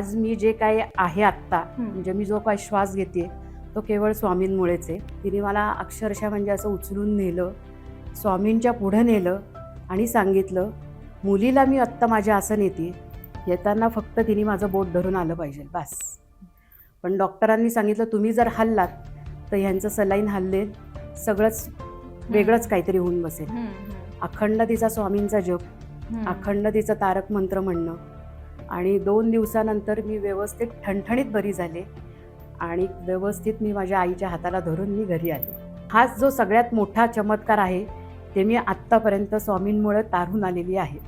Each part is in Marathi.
आज मी जे काही आहे आत्ता, म्हणजे मी जो काही श्वास घेते तो केवळ स्वामींमुळेच आहे. तिने मला अक्षरशः म्हणजे असं उचलून नेलं, स्वामींच्या पुढं नेलं आणि सांगितलं, मुलीला मी आत्ता माझ्या असं नेते, येताना फक्त तिने माझं बोट धरून आलं पाहिजे बस. पण डॉक्टरांनी सांगितलं तुम्ही जर हल्लात तर ह्यांचं सलाईन हल्ले सगळंच वेगळंच काहीतरी होऊन बसेल. अखंड तिचा स्वामींचा जप, अखंड तिचं तारक मंत्र म्हणणं, आणि 2 दिवसानंतर मी व्यवस्थित ठणठणीत बरी झाले आणि व्यवस्थित मी माझ्या आईच्या हाताला धरून मी घरी आले. हाच जो सगळ्यात मोठा चमत्कार आहे ते मी आत्तापर्यंत स्वामींमुळे तारून आलेली आहे.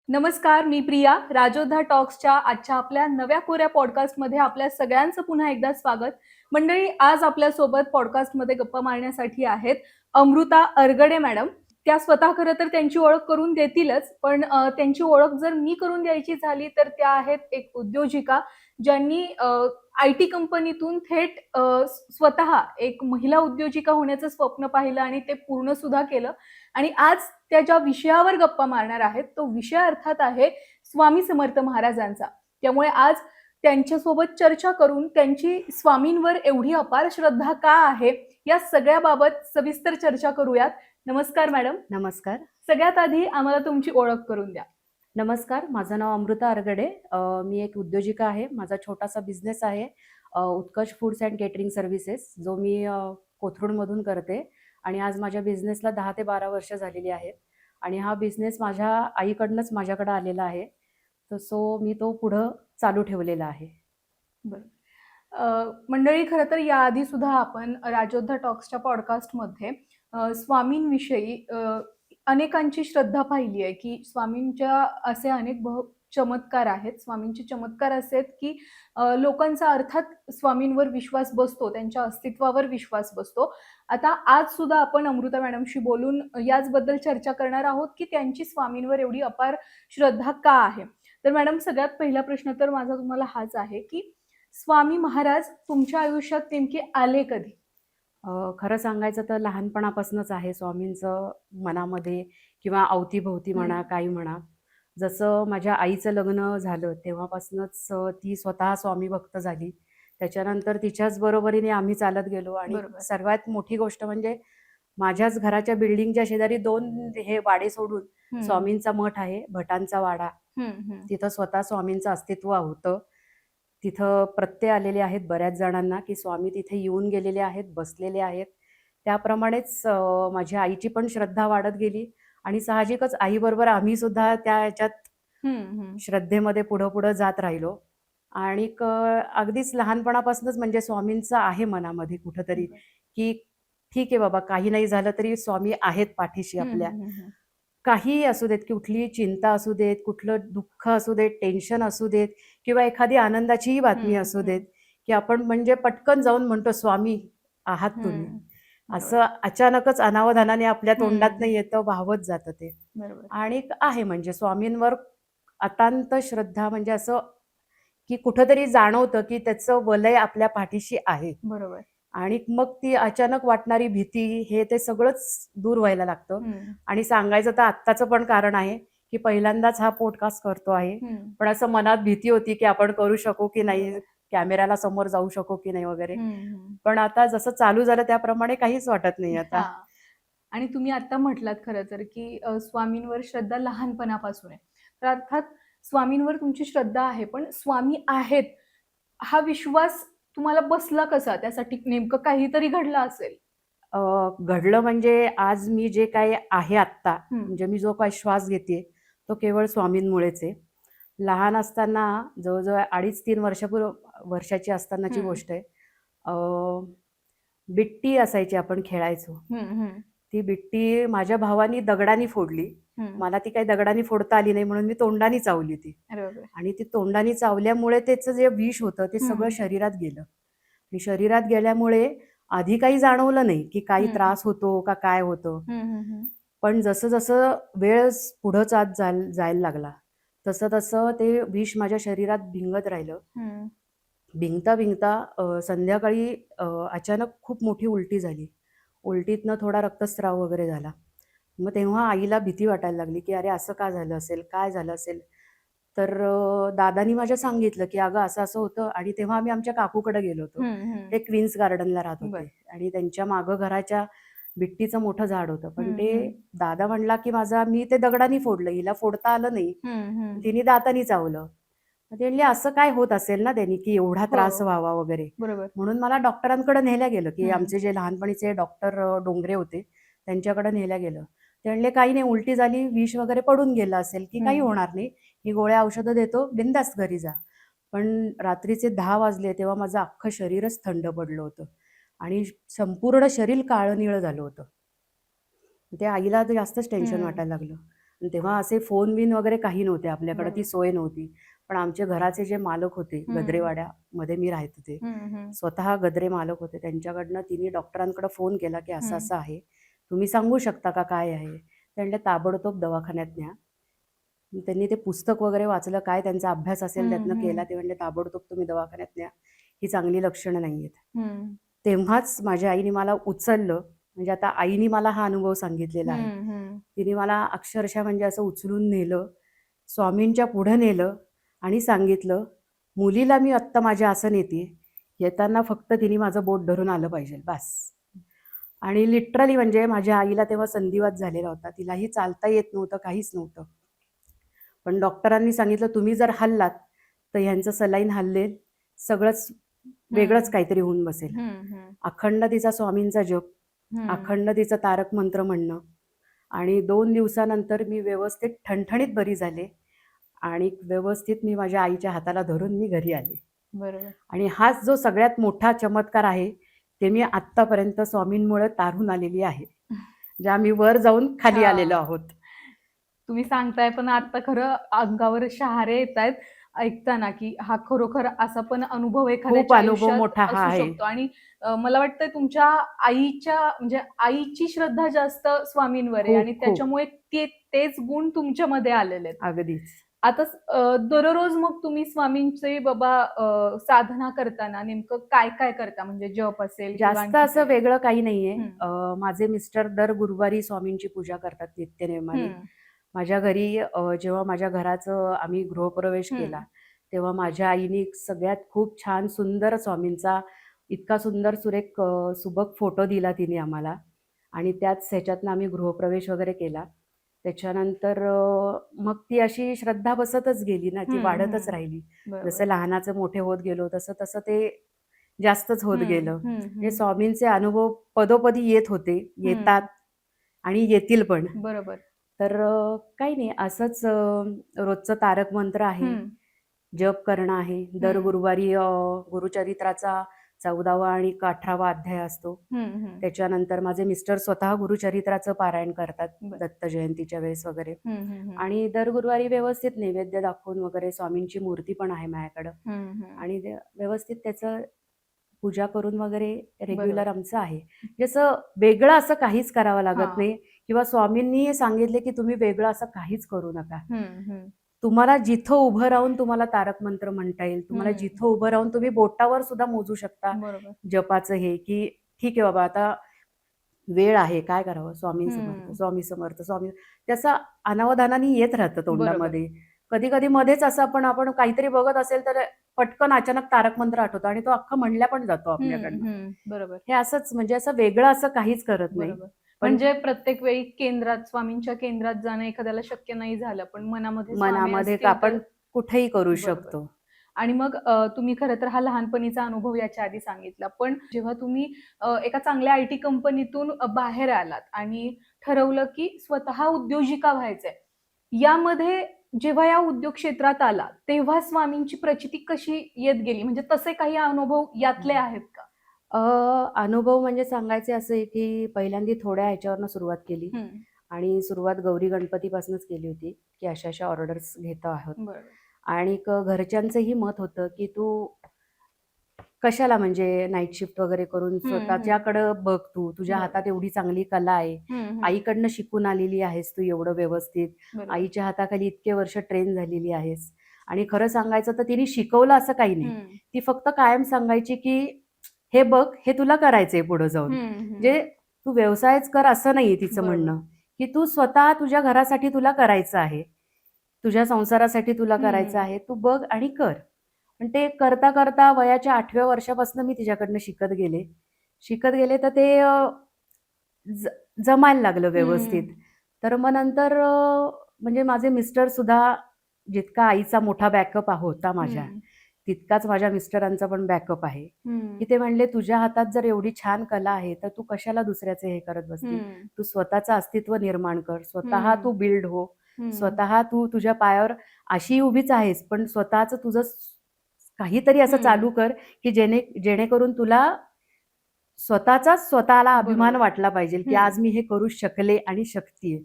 नमस्कार, मी प्रिया. राजोद्धा टॉक्सच्या आजच्या आपल्या नव्या कोऱ्या पॉडकास्टमध्ये आपल्या सगळ्यांचं पुन्हा एकदा स्वागत. मंडळी, आज आपल्यासोबत पॉडकास्टमध्ये गप्पा मारण्यासाठी आहेत अमृता अरगडे मॅडम. त्या स्वतः खरं तर त्यांची ओळख करून देतीलच, पण त्यांची ओळख जर मी करून द्यायची झाली तर त्या आहेत एक उद्योजिका ज्यांनी IT कंपनीतून थेट स्वतः एक महिला उद्योजिका होण्याचं स्वप्न पाहिलं आणि ते पूर्ण सुद्धा केलं. आणि आज त्या ज्या विषयावर गप्पा मारणार आहेत तो विषय अर्थात आहे स्वामी समर्थ महाराजांचा. त्यामुळे आज त्यांच्यासोबत चर्चा करून त्यांची स्वामींवर एवढी अपार श्रद्धा का आहे या सगळ्याबाबत सविस्तर चर्चा करूयात. नमस्कार मॅडम. नमस्कार. सगळ्यात आधी आम्हाला तुमची ओळख करून द्या. नमस्कार, माझं नाव अमृता अरगडे. मी एक उद्योजिका आहे. माझा छोटासा बिझनेस आहे उत्कर्ष फूड्स अँड केटरिंग सर्व्हिसेस, जो मी कोथरूडमधून करते. आणि आज माझ्या बिझनेसला 10 ते 12 वर्ष झालेली आहेत आणि हा बिझनेस माझ्या आईकडनंच माझ्याकडे आलेला आहे. तर मी तो पुढं चालू ठेवलेला आहे. बरं. मंडळी, खरं तर याआधी सुद्धा आपण राजोद्धा टॉक्सच्या पॉडकास्टमध्ये स्वामींविषयी अनेकांची श्रद्धा पाहिली आहे की स्वामींच्या असे अनेक चमत्कार आहेत. स्वामींचे चमत्कार असे आहेत की लोकांचा अर्थात स्वामींवर विश्वास बसतो, त्यांच्या अस्तित्वावर विश्वास बसतो. आता आज सुद्धा आपण अमृता मॅडमशी बोलून याचबद्दल चर्चा करणार आहोत की त्यांची स्वामींवर एवढी अपार श्रद्धा का आहे. तर मॅडम, सगळ्यात पहिला प्रश्न तर माझा तुम्हाला हाच आहे की स्वामी महाराज तुमच्या आयुष्यात नेमके आले कधी? खरं सांगायचं तर लहानपणापासूनच आहे स्वामींचं मनामध्ये, किंवा अवतीभोवती म्हणा, काही म्हणा. जसं माझ्या आईचं लग्न झालं तेव्हापासूनच ती स्वतः स्वामी भक्त झाली. त्याच्यानंतर तिच्याच बरोबरीने आम्ही चालत गेलो. आणि सर्वात मोठी गोष्ट म्हणजे माझ्याच घराच्या बिल्डिंगच्या शेजारी 2 हे वाडे सोडून स्वामींचा मठ आहे, भटांचा वाडा. तिथं स्वतः स्वामींचं अस्तित्व होतं. तिथं प्रत्यय आलेले आहेत बऱ्याच जणांना की स्वामी तिथे येऊन गेलेले आहेत, बसलेले आहेत. त्याप्रमाणेच माझ्या आईची पण श्रद्धा वाढत गेली आणि साहजिकच आईबरोबर आम्ही सुद्धा त्या ह्याच्यात श्रद्धेमध्ये पुढं पुढं जात राहिलो. आणि अगदीच लहानपणापासूनच म्हणजे स्वामींचं आहे मनामध्ये कुठंतरी की ठीक आहे बाबा, काही नाही झालं तरी स्वामी आहेत पाठीशी आपल्या. काही असू देत, कुठली चिंता असू देत, कुठलं दुःख असू देत, टेन्शन असू देत, किंवा एखादी आनंदाचीही बातमी असू देत, की आपण म्हणजे पटकन जाऊन म्हणतो स्वामी आहात तुम्ही. असं अचानकच अनावधानाने आपल्या तोंडात येतं, वाहवत जातं ते. आणि आहे म्हणजे स्वामींवर अतांत श्रद्धा, म्हणजे असं की कुठंतरी जाणवतं की त्याचं वलय आपल्या पाठीशी आहे. बरोबर. आणि मग ती अचानक वाटणारी भीती, हे ते सगळंच दूर व्हायला लागतं. आणि सांगायचं तर आत्ताचं पण कारण आहे की पहिल्यांदाच हा पॉडकास्ट करतो आहे, पण असं मनात भीती होती की आपण करू शकू की नाही, कॅमेऱ्याला समोर जाऊ शकू की नाही वगैरे. पण आता जसं चालू झालं त्याप्रमाणे काहीच वाटत नाही आता. आणि तुम्ही आता म्हटलात खरं तर की स्वामींवर श्रद्धा लहानपणापासून आहे. तर अर्थात स्वामींवर तुमची श्रद्धा आहे, पण स्वामी आहेत हा विश्वास तुम्हाला बसला कसा? त्यासाठी नेमकं काहीतरी घडलं असेल. घडलं म्हणजे आज मी जे काही आहे आत्ता, म्हणजे मी जो काही श्वास घेते तो केवळ स्वामींमुळेच आहे. लहान असताना जवळजवळ 2.5-3 वर्षाची असतानाची गोष्ट आहे. बिट्टी असायची, आपण खेळायचो. ती बिट्टी माझ्या भावानी दगडाने फोडली. मला ती काही दगडाने फोडता आली नाही म्हणून मी तोंडाने चावली ती. आणि ती तोंडाने चावल्यामुळे त्याचं जे विष होतं ते सगळं शरीरात गेलं. आणि शरीरात गेल्यामुळे आधी काही जाणवलं नाही की काही त्रास होतो का काय होतं. पण जसं जसं वेळ पुढं जायला लागला तसं तसं ते विष माझ्या शरीरात भिंगत राहिलं. भिंगता भिंगता संध्याकाळी अचानक खूप मोठी उलटी झाली. उलटीतनं थोडा रक्तस्राव वगैरे झाला. मग तेव्हा आईला भीती वाटायला लागली, की अरे असं का झालं असेल? काय झालं असेल? तर दादानी माझ्या सांगितलं, की "अगं असं-असं होतं." आणि तेव्हा आम्ही आमच्या काकूकडे गेलो होतो. ते क्वीन्स गार्डनला राहत बर. होते आणि त्यांच्या मागं घराच्या बिट्टीचं मोठं झाड होतं. पण ते हम्म. दादा म्हणला, की मी ते दगडाने फोडलं. हिला फोडता आलं नाही. तिने दातानी चावलं. मग ते म्हणले, "असं काय होत असेल ना त्यांनी, की एवढा हो. त्रास व्हावा वगैरे." बरोबर. म्हणून मला डॉक्टरांकडे नेलं गेलं, की हम्म. आमचे जे लहानपणीचे डॉक्टर डोंगरे होते, त्यांच्याकडे नेलं गेलं. ते म्हणले, "काही नाही, उलटी झाली, विष वगैरे पडून गेलं असेल, की काही होणार नाही. ही गोळ्या औषधं देतो, बिनधास्त घरी जा." पण रात्रीचे 10 वाजले तेव्हा माझं अख्खं शरीरच थंड पडलं होतं आणि संपूर्ण शरीर काळं-निळं झालं होतं. ते आईला तर जास्तच टेन्शन वाटायला लागलं. आणि तेव्हा असे फोन-बिन वगैरे काही नव्हते आपल्याकडे, ती बरोबर. सोय नव्हती. पण आमचे घराचे जे मालक होते, गद्रेवाड्यामध्ये मी राहत होते. स्वतः गद्रे मालक होते. त्यांच्याकडनं तिने डॉक्टरांकडे फोन केला, की असं-असं आहे. तुम्ही सांगू शकता का काय आहे? ते म्हणले, "ताबडतोब दवाखान्यात न्या." मग त्यांनी ते पुस्तक वगैरे वाचलं, काय त्यांचा अभ्यास असेल त्यातनं केला. ते म्हणले, "ताबडतोब तुम्ही दवाखान्यात न्या. ही चांगली लक्षणं नाहीयेत." तेव्हाच माझ्या आईने मला उचललं. म्हणजे आता आईने मला हा अनुभव सांगितलेला आहे. तिने मला अक्षरशः म्हणजे असं उचलून नेलं, स्वामींच्या पुढं नेलं आणि सांगितलं, "मुलीला मी आत्ता माझ्या असं नेते, येताना फक्त तिने माझं बोट धरून आलं पाहिजे, बास." आणि लिटरली म्हणजे माझ्या आईला तेव्हा संधिवात झालेला होता. तिलाही चालता येत नव्हतं, काहीच नव्हतं. पण डॉक्टरांनी सांगितलं, "तुम्ही जर हललात, तर ह्यांचं सलाईन हललेल, सगळंच वेगळंच काहीतरी होऊन बसेल." अखंड तिचा स्वामींचा जप, अखंड तिचं तारक मंत्र म्हणणं आणि 2 दिवसानंतर मी व्यवस्थित ठणठणीत बरी झाले आणि व्यवस्थित मी माझ्या आईच्या हाताला धरून मी घरी आले. बरोबर. आणि हाच जो सगळ्यात मोठा चमत्कार आहे, ते मी आत्तापर्यंत स्वामींमुळे तारून आलेली आहे. म्हणजे आम्ही वर जाऊन खाली आलेलो हां. आहोत. तुम्ही सांगताय पण आता खरं अंगावर शहारे येतायत ऐकताना, की हा खरोखर असा पण अनुभव खूप एखाद्याच्या अनुभव आयुष्यात मोठा हा असू आहे. शकतो. आणि मला वाटतंय तुमच्या आईच्या म्हणजे आईची श्रद्धा जास्त स्वामींवर आहे आणि खूप, खूप. त्याच्यामुळे तेच गुण तुमच्यामध्ये आलेले आहेत. अगदीच. आता दररोज मग तुम्ही स्वामींचे बाबा साधना करताना नेमकं काय करता? म्हणजे जप असेल किंवा जास्त आणखी असं काही? वेगळं काही नाहीये. हं. माझे मिस्टर दर गुरुवारी स्वामींची पूजा करतात नित्यनेमाने. हं. माझ्या घरी जेव्हा माझ्या घराचं आम्ही गृहप्रवेश हं. केला, तेव्हा माझ्या आईने सगळ्यात खूप छान सुंदर स्वामींचा इतका सुंदर सुरेख सुबक फोटो दिला तिने आम्हाला आणि त्याच ह्याच्यातनं आम्ही गृहप्रवेश वगैरे केला. त्याच्यानंतर मग ती अशी श्रद्धा बसतच गेली ना, ती वाढतच राहिली. बरोबर. जसं लहानाचं मोठे होत गेलो, तसं-तसं ते जास्तच होत गेलं. म्हणजे स्वामींचे अनुभव पदोपदी येत होते, येतात आणि येतील पण. बरोबर. तर काही नाही असंच रोजचं तारक मंत्र आहे, जप करणं आहे. दर गुरुवारी गुरुचरित्राचा 14वा आणि 18वा अध्याय असतो. त्याच्यानंतर माझे मिस्टर स्वतः गुरुचरित्राचं पारायण करतात बरं. दत्त जयंतीच्या वेळेस वगैरे. आणि दर गुरुवारी व्यवस्थित नैवेद्य दाखवून वगैरे स्वामींची मूर्ती पण आहे माझ्याकडं आणि व्यवस्थित त्याचं पूजा करून वगैरे रेग्युलर बरोबर. आमचं आहे. जसं वेगळं असं काहीच करावं लागत हां. नाही किंवा स्वामींनी सांगितले, की तुम्ही वेगळं असं काहीच करू नका. हं, हं. तुम्हाला जिथं उभं राहून तुम्हाला तारक मंत्र म्हणता येईल. तुम्हाला जिथं उभं राहून तुम्ही बोटावर सुद्धा मोजू शकता बरोबर. जपाचं हे, की ठीक आहे बाबा आता वेळ आहे, काय करावं? स्वामी समर्थ, स्वामी समर्थ, स्वामी त्याचं अनावधानाने येत राहतं बरोबर. तोंडामध्ये. कधी-कधी मध्येच असं आपण काहीतरी बघत असेल तर पटकन अचानक तारक मंत्र आठवतो आणि तो अख्खा म्हणला पण जातो आपल्याकडनं. बरोबर. हे असंच म्हणजे असं वेगळं असं काहीच करत नाही. बरोबर. पण म्हणजे प्रत्येक वेळी स्वामींच्या केंद्रात जाणं एखाद्याला शक्य नाही झालं, पण मनामध्ये स्वामी मनामध्ये असतील तर आपण कुठेही करू बरोबर. शकतो. आणि मग तुम्ही खरं तर हा लहानपणीचा अनुभव याच्या आधी सांगितला. पण जेव्हा तुम्ही एका चांगल्या आय-टी कंपनीतून बाहेर आलात आणि ठरवलं की स्वतः उद्योजिका व्हायचंय. यामध्ये जेव्हा या उद्योग क्षेत्रात आला, तेव्हा स्वामींची प्रचिती कशी येत गेली? म्हणजे तसे काही अनुभव यातले आहेत का? अनुभव म्हणजे सांगायचे असे आहे, की पहिल्यांदा थोड्या ह्याच्यावरनं सुरुवात केली आणि सुरुवात गौरी गणपतीपासूनच केली होती, की अशा-अशा ऑर्डर्स घेत आहोत. बरोबर. आणि घरच्यांचंही मत होतं, की "तू कशाला म्हणजे नाईट शिफ्ट वगैरे करून स्वतःच्याकडं बघ तू. तुझ्या बरोबर. हातात एवढी चांगली कला आहे. आईकडनं शिकून आलेली आहेस तू एवढं व्यवस्थित. बरोबर. आईच्या हाताखाली इतके वर्ष ट्रेन झालेली आहेस." आणि खरं सांगायचं तर तिने शिकवलं असं काही नाही. ती फक्त कायम सांगायची, की "हे बघ, हे तुला करायचंय पुढं जाऊन." म्हणजे तू व्यवसायच कर असं नाहीये तिचं बरोबर. म्हणणं, की तू स्वतः तुझ्या घरासाठी तुला करायचं आहे, तुझ्या संसारासाठी तुला करायचं आहे, तू बघ आणि कर. पण ते करता करता वयाच्या 8व्या वर्षापासून मी तिच्याकडनं शिकत गेले तर ते जमायला लागलं व्यवस्थित. तर मग नंतर म्हणजे माझे मिस्टर सुद्धा जितका आईचा मोठा बॅकअप होता माझ्या, तितकाच माझ्या मिस्टरांचा पण बॅकअप आहे. की ते म्हणले, तुझ्या हातात जर एवढी छान कला आहे तर तू कशाला दुसऱ्याचे हे करत बसती. तू स्वतःचं अस्तित्व निर्माण कर, स्वतः तू बिल्ड हो, स्वतः तू तुझ्या पायावर अशी उभीच आहेस, पण स्वतःच तुझं काहीतरी असं चालू कर की जेणेकरून तुला स्वतःला अभिमान बरोबर. वाटला पाहिजे की आज मी हे करू शकले आणि शकतीये.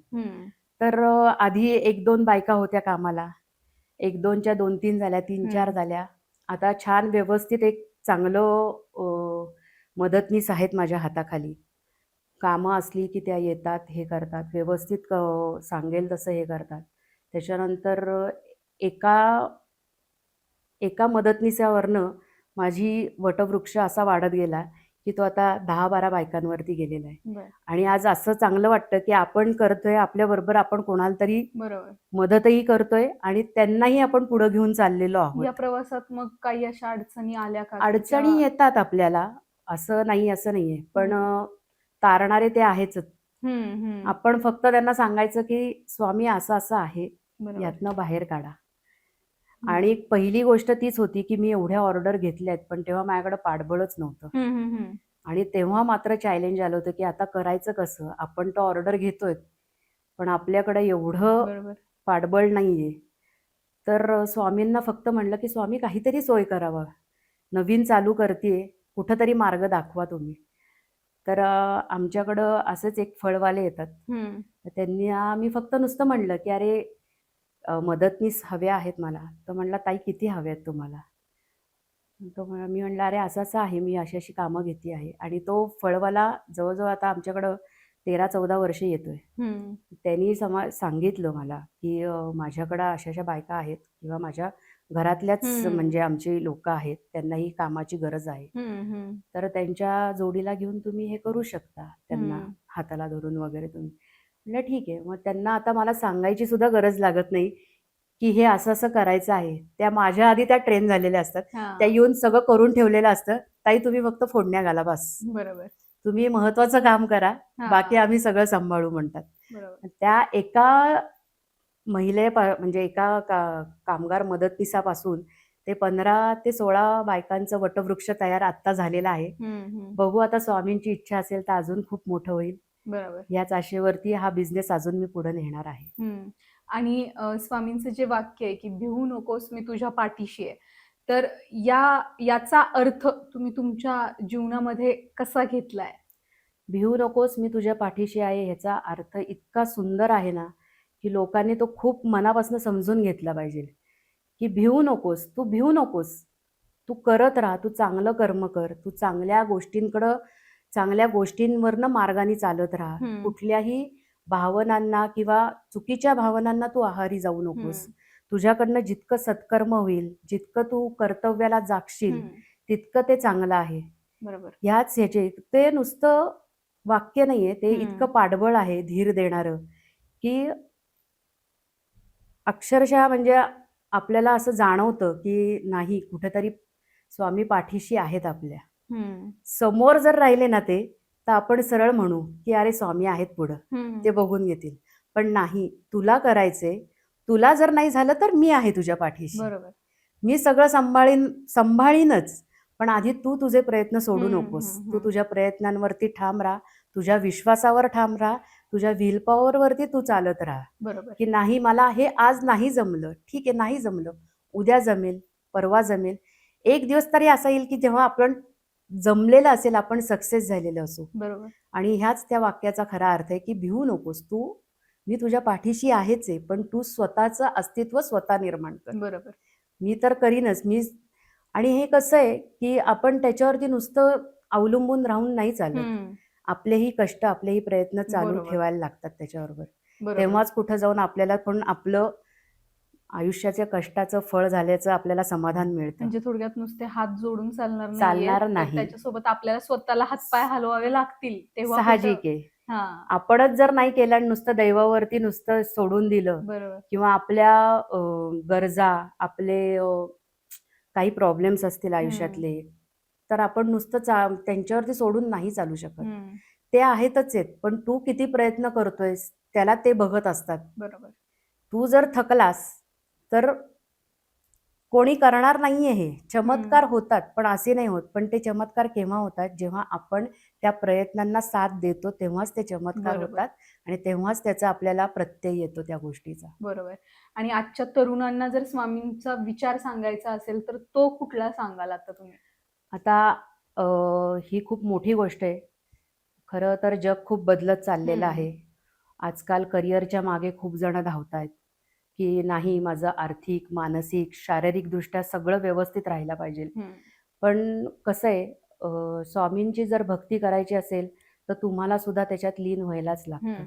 तर आधी 1-2 बायका होत्या कामाला, 1-2च्या 2-3 झाल्या, 3-4 झाल्या. आता छान व्यवस्थित एक चांगलं मदतनीस आहेत माझ्या हाताखाली. कामं असली की त्या येतात, हे करतात, व्यवस्थित सांगेल तसं हे करतात. त्याच्यानंतर एका मदतनीसावरनं माझी वटवृक्ष असा वाढत गेला की तो आता 10-12 बायकांवरती गेलेला आहे. आणि आज असं चांगलं वाटतं की आपण करतोय, आपल्याबरोबर आपण कोणाला तरी बरोबर. मदतही करतोय आणि त्यांनाही आपण पुढे घेऊन चाललेलो आहोत. या प्रवासात मग काही अशा अडचणी आल्या का? अडचणी येतात आपल्याला, असं नाहीये, पण तारणारे ते आहेच. आपण फक्त त्यांना सांगायचं की स्वामी असं असं आहे, यातनं बाहेर काढा. आणि पहिली गोष्ट तीच होती की मी एवढ्या ऑर्डर घेतल्यात, पण तेव्हा माझ्याकडे पाठबळच नव्हतं. आणि तेव्हा मात्र चॅलेंज आलं होतं की आता करायचं कसं. आपण तो ऑर्डर घेतोय, पण आपल्याकडे एवढं पाठबळ नाहीये. तर स्वामींना फक्त म्हणलं की स्वामी काहीतरी सोय करावं, नवीन चालू करतेय, कुठंतरी मार्ग दाखवा तुम्ही. तर आमच्याकडं असेच एक फळवाले येतात. त्यांनी मी फक्त नुसतं म्हणलं की अरे मदतनीस हव्या आहेत मला. तर म्हणला, ताई किती हव्या आहेत तुम्हाला? मी म्हणलं, अरे असं असं आहे, मी अशी अशी कामं घेते आहे. आणि तो फळवाला जवळजवळ आता आमच्याकडं 13-14 वर्षे येतोय. त्यांनी सांगितलं मला की माझ्याकडं अशा अशा बायका आहेत किंवा माझ्या घरातल्याच म्हणजे आमची लोक आहेत, त्यांना ही कामाची गरज आहे. तर त्यांच्या जोडीला घेऊन तुम्ही हे करू शकता, त्यांना हाताला धरून वगैरे तुम्ही. म्हणलं ठीक आहे. मग त्यांना आता मला सांगायची सुद्धा गरज लागत नाही की हे असं असं करायचं आहे. त्या माझ्या आधी त्या ट्रेन झालेल्या असतात. त्या येऊन सगळं करून ठेवलेलं असतं. ताई तुम्ही फक्त फोडण्या घाला बस. बरोबर. तुम्ही महत्वाचं काम करा, बाकी आम्ही सगळं सांभाळू म्हणतात. त्या एका म्हणजे एका कामगार मदतनीसापासून ते 15 ते 16 बायकांचं वटवृक्ष तयार आता झालेलं आहे. बघू आता स्वामींची इच्छा असेल तर अजून खूप मोठं होईल. बरोबर. याच आशेवरती हा बिझनेस अजून मी पुढे नेणार आहे. आणि स्वामींचं जे वाक्य आहे की भिवू नकोस, मी तुझ्या पाठीशी आहे, तर याचा अर्थ तुम्ही तुमच्या जीवनामध्ये कसा घेतलाय? भिवू नकोस, मी तुझ्या पाठीशी आहे, ह्याचा अर्थ इतका सुंदर आहे ना की लोकांनी तो खूप मनापासून समजून घेतला पाहिजे. की भिवू नकोस, तू भिवू नकोस, तू करत राहा, तू चांगलं कर्म कर, तू चांगल्या गोष्टींवरनं मार्गाने चालत राहा. कुठल्याही भावनांना किंवा चुकीच्या भावनांना तू आहारी जाऊ नकोस. तुझ्याकडनं जितकं सत्कर्म होईल, जितकं तू कर्तव्याला जागशील, तितकं ते चांगलं आहे. बरोबर. ह्याचे ते नुसतं वाक्य नाहीये, ते इतकं पाठबळ आहे, धीर देणारं, की अक्षरशः म्हणजे आपल्याला असं जाणवतं की नाही, कुठेतरी स्वामी पाठीशी आहेत आपल्या. समोर जर राहिले ना ते, तर आपण सरळ म्हणू की अरे स्वामी आहेत पुढं, ते बघून घेतील. पण नाही, तुला करायचंय, तुला जर नाही झालं तर मी आहे तुझ्या पाठीशी. बरोबर. मी सगळं सांभाळीनच, पण आधी तू तुझे प्रयत्न सोडू नकोस. तू तुझ्या प्रयत्नांवरती ठाम राहा, तुझ्या विश्वासावर ठाम राहा, तुझ्या व्हील पॉवर वरती तू चालत राहा. बरोबर. की नाही, मला हे आज नाही जमलं, ठीक आहे, नाही जमलं, उद्या जमेल, परवा जमेल. एक दिवस तरी असा येईल की जेव्हा आपण जमलेलं असेल, आपण सक्सेस झालेलं असू. बरोबर. आणि ह्याच त्या वाक्याचा खरा अर्थ आहे की भिवू नकोस, मी तुझ्या पाठीशी आहेच आहे, पण तू स्वतःचं अस्तित्व स्वतः निर्माण कर. बरोबर. मी तर करीनच. आणि हे कसं आहे की आपण त्याच्यावरती नुसतं अवलंबून राहून नाही चालत. आपलेही कष्ट, आपलेही प्रयत्न चालू ठेवायला लागतात त्याच्याबरोबर. तेव्हाच कुठं जाऊन आपल्याला पण आपलं आयुष्याच्या कष्टाचं फळ झाल्याचं आपल्याला समाधान मिळतं. म्हणजे थोडक्यात नुसते हात जोडून चालणार नाही. नाही. त्याच्यासोबत आपल्याला स्वतःला हातपाय हलवावे लागतील, तेव्हा साहजिक आहे. हा, आपणच जर नाही केलं आणि नुसतं दैवावरती नुसतं सोडून दिलं बरोबर. किंवा आपल्या गरजा, आपले काही प्रॉब्लेम्स असतील हम्म, आयुष्यातले, तर आपण नुसतं त्यांच्यावरती सोडून नाही चालू शकत. हम्म, ते आहेतच आहेत, पण तू किती प्रयत्न करतोयस त्याला ते बघत असतात. बरोबर. तू जर थकलास तर कोणी करणार नाहीये हे. हम्म, चमत्कार होतात, पण असे नाही होत. पण ते चमत्कार केव्हा होतात? जेव्हा आपण त्या प्रयत्नांना साथ देतो, तेव्हाच ते चमत्कार बरोबर. होतात आणि तेव्हाच त्याचा आपल्याला प्रत्यय येतो त्या गोष्टीचा. बरोबर. आणि आजच्या तरुणांना जर स्वामींचा विचार सांगायचा असेल, तर तो कुठला सांगाल आता तुम्ही? आता अ, ही खूप मोठी गोष्ट आहे. खरं तर जग खूप बदलत चाललेलं हम्म, आहे. आजकाल करिअरच्या मागे खूप जण धावतायत, की नाही माझं आर्थिक, मानसिक, शारीरिकदृष्ट्या सगळं व्यवस्थित राहायला पाहिजे. हम्म, पण कसं आहे स्वामींची जर भक्ती करायची असेल, तर तुम्हाला सुद्धा त्याच्यात लीन व्हायलाच लागतं. हम्म,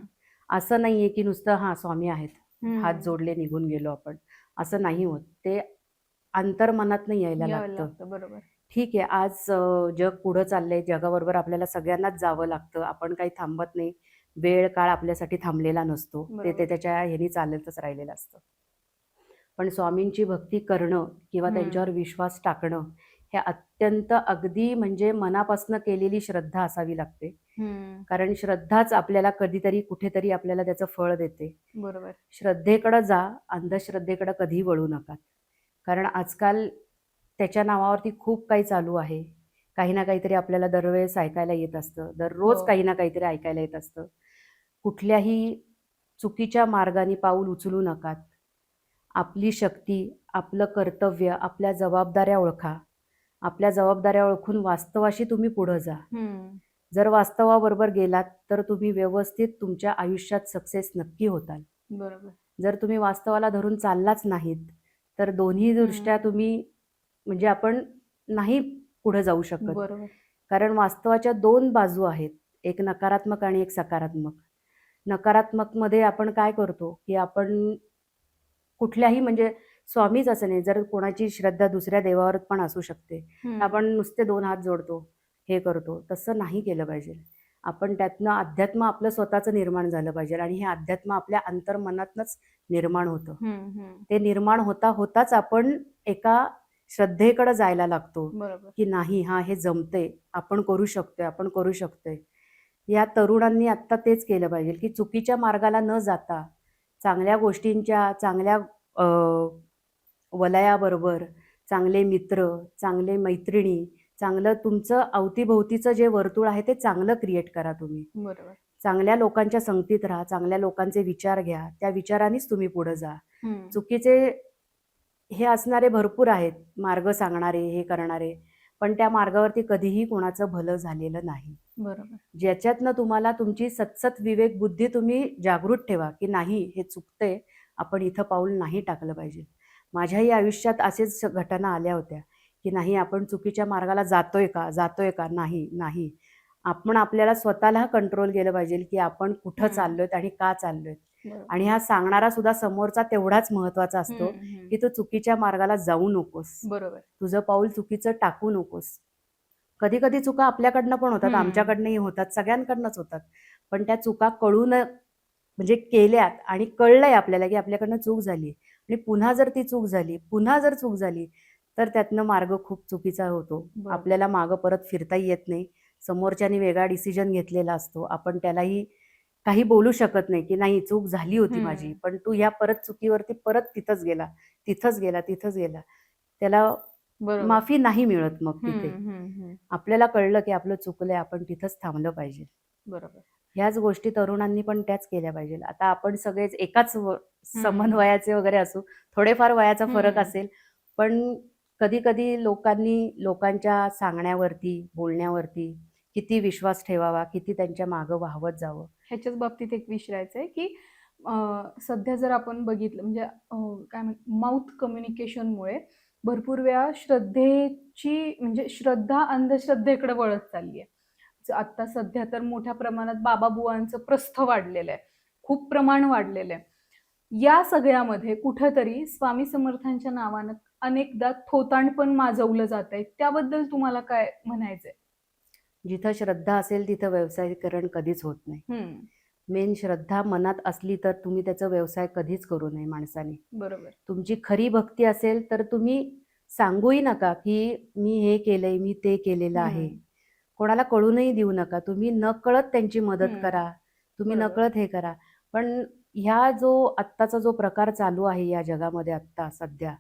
असं नाहीये, की नुसतं हां, स्वामी आहेत, हात हम्म. जोडले निघून गेलो आपण. असं नाही होत. ते अंतर्मनातनं यायला यावं लागतं. लागतं. बरोबर. ठीक आहे, आज जग पुढं चाललंय. जगाबरोबर आपल्याला सगळ्यांनाच जावं लागतं. आपण काही थांबत नाही. वेळ, काळ आपल्यासाठी थांबलेला नसतो. ते बरोबर. ते त्याच्या ह्यानी चालतच राहिलेलं असतं. पण स्वामींची भक्ती करणं किंवा हम्म, त्यांच्यावर विश्वास टाकणं, हे अत्यंत अगदी म्हणजे मनापासून केलेली श्रद्धा असावी लागते. हम्म, कारण श्रद्धाच आपल्याला कधीतरी, कुठेतरी आपल्याला त्याचं फळ देते. बरोबर. श्रद्धेकडं जा, अंधश्रद्धेकडं कधीही वळू नका. कारण आजकाल त्याच्या नावावरती खूप काही चालू आहे. काही ना काहीतरी आपल्याला दरवेळेस ऐकायला येत असतं. दररोज हो. काही ना काहीतरी ऐकायला येत असतं. कुठल्याही चुकीच्या मार्गाने पाऊल उचलू नका. आपली शक्ती, आपलं कर्तव्य, आपल्या जबाबदाऱ्या ओळखा. आपल्या जबाबदाऱ्या ओळखून वास्तवाशी तुम्ही पुढं जा. हम्म, जर वास्तवाबरोबर गेलात, तर तुम्ही व्यवस्थित तुमच्या आयुष्यात सक्सेस नक्की होताल. बरोबर. जर तुम्ही वास्तवाला धरून चाललाच नाहीत, तर दोन्ही दृष्ट्या हम्म, तुम्ही म्हणजे आपण नाही पुढे जाऊ शकत. बरोबर. कारण वास्तवाच्या 2 बाजू आहेत. एक नकारात्मक आणि एक सकारात्मक. नकारात्मकमध्ये आपण काय करतो, की आपण कुठल्याही म्हणजे स्वामीच असं नाही, जर कोणाची श्रद्धा दुसऱ्या देवावर पण असू शकते. तर हम्म, आपण नुसते 2 हात जोडतो, हे करतो. तसं नाही केलं पाहिजे. आपण त्यातनं अध्यात्म आपलं स्वतःचं निर्माण झालं पाहिजे आणि हे अध्यात्म आपल्या अंतर्मनातनंच निर्माण होतं. हम्म, हम्म, ते निर्माण होताच आपण एका श्रद्धेकडे जायला लागतो, बरोबर. की नाही हां, हे जमतंय, आपण करू शकतोय, आपण करू शकतोय. या तरुणांनी आत्ता तेच केलं पाहिजे, की चुकीच्या मार्गाला न जाता चांगल्या गोष्टींच्या, चांगल्या अ, वलयाबरोबर, चांगले मित्र, चांगले मैत्रिणी, चांगलं तुमचं अवतीभोवतीचं जे वर्तुळ आहे ते चांगलं क्रिएट करा तुम्ही. बरोबर. चांगल्या लोकांच्या संगतीत राहा, चांगल्या लोकांचे विचार घ्या, त्या विचारानेच तुम्ही पुढे जा. हम्म, चुकीचे हे असणारे भरपूर आहेत, मार्ग सांगणारे, हे करणारे, पण त्या मार्गावरती कधीही कोणाचं भलं झालेलं नाही. बरोबर. ज्याच्यातनं तुम्हाला तुमची सतसत विवेक बुद्धी तुम्ही जागृत ठेवा, की नाही हे चुकतंय, आपण इथं पाऊल नाही टाकलं पाहिजे. माझ्याही आयुष्यात असेच घटना आल्या होत्या, की नाही आपण चुकीच्या मार्गाला जातोय का? जातोय का? नाही, नाही. आपण आपल्याला स्वतःला कंट्रोल केलं पाहिजे, की आपण कुठं हम्म, चाललोय आणि का चाललोय. बरोबर. आणि हा सांगणारा सुद्धा समोरचा तेवढाच महत्त्वाचा असतो, हम्म, की तू चुकीच्या मार्गाला जाऊ नकोस. बरोबर. तुझं पाऊल चुकीचं टाकू नकोस. कधी-कधी चुका आपल्याकडनं पण होतात, हम्म, आमच्याकडनंही होतात, सगळ्यांकडनंच होतात. पण त्या चुका कळून म्हणजे केल्यात आणि कळलंय आपल्याला, की आपल्याकडनं चूक झाली आणि पुन्हा जर ती चूक झाली, पुन्हा जर चूक झाली, तर त्यातनं मार्ग खूप चुकीचा होतो. बरोबर. आपल्याला मागं परत फिरताही येत नाही. समोरच्यानी वेगळा डिसिजन घेतलेला असतो. आपण त्यालाही काही बोलू शकत नाही, की नाही चूक झाली होती माझी, हम्म, पण तू ह्या परत चुकीवरती परत तिथंच गेला, तिथंच गेला, तिथंच गेला. त्याला बरोबर. माफी नाही मिळत मग तिथे. हम्म, आपल्याला कळलं, की आपलं चुकलंय, आपण तिथंच थांबलं पाहिजे. बरोबर. ह्याच गोष्टी तरुणांनी पण त्याच केल्या पाहिजेल. आता आपण सगळेच एकाच समान हम्म, वयाचे वगैरे असू, थोडेफार वयाचा फरक हम्म, असेल, पण कधी-कधी लोकांनी लोकांच्या सांगण्यावरती, बोलण्यावरती किती विश्वास ठेवावा, किती त्यांच्या मागं वाहवत जावं. ह्याच्याच बाबतीत एक विचारायचं आहे, की सध्या जर आपण बघितलं म्हणजे काय माउथ कम्युनिकेशनमुळे भरपूर वेळा श्रद्धेची म्हणजे श्रद्धा अंधश्रद्धेकडे वळत चालली आहे. आता सध्या तर मोठ्या प्रमाणात बाबाबुवांचं प्रस्थ वाढलेलं आहे. खूप प्रमाण वाढलेलं आहे. या सगळ्यामध्ये कुठेतरी स्वामी समर्थांच्या नावानं अनेकदा थोतांड पण माजवलं जातंय. त्याबद्दल तुम्हाला काय म्हणायचंय? जिथं श्रद्धा असेल तिथं व्यवसायीकरण कधीच होत नाही. हम्म. मेन श्रद्धा मनात असली तर तुम्ही त्याचा व्यवसाय कधीच करू नये माणसाने. बरोबर. तुमची खरी भक्ती असेल तर तुम्ही सांगूही नका की मी हे केलंय, मी ते केलेलं आहे. हम्म. कोणाला कळूनही देऊ नका. तुम्ही नकळत त्यांची मदत हम्म. करा. तुम्ही बरोबर. नकळत हे करा. पण ह्या जो आत्ताचा जो प्रकार चालू आहे या जगामध्ये आत्ता सध्या,